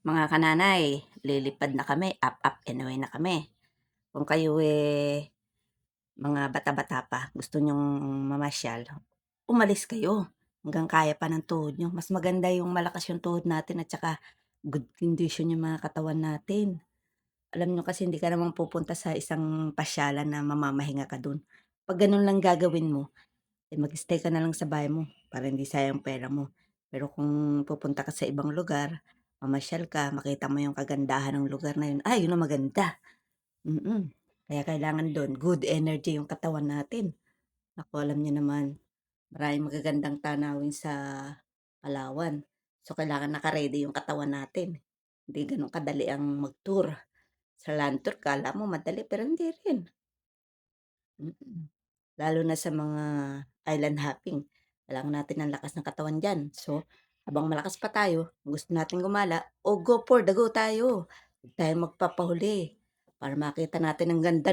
Mga kananay, lilipad na kami, up and away na kami. Kung kayo mga bata-bata pa, gusto nyong mamasyal, umalis kayo. Hanggang kaya pa ng tuhod nyo. Mas maganda yung malakas yung tuhod natin at saka good condition yung mga katawan natin. Alam nyo kasi hindi ka naman pupunta sa isang pasyalan na mamamahinga ka dun. Pag ganun lang gagawin mo, mag-stay ka na lang sa bahay mo para hindi sayang pera mo. Pero kung pupunta ka sa ibang lugar, mamasyal ka, makita mo yung kagandahan ng lugar na yun, yun ang maganda. Kaya kailangan doon, good energy yung katawan natin. Ako, alam niyo naman, maraming magagandang tanawin sa Palawan. So, kailangan naka-ready yung katawan natin. Hindi ganun kadali ang mag-tour. Sa land tour, kala mo madali, pero hindi rin. Mm. Lalo na sa mga island hopping. Kailangan natin ng lakas ng katawan dyan. So, habang malakas pa tayo, kung gusto natin gumala, go for the go tayo. Huwag tayong magpapahuli para makita natin ang ganda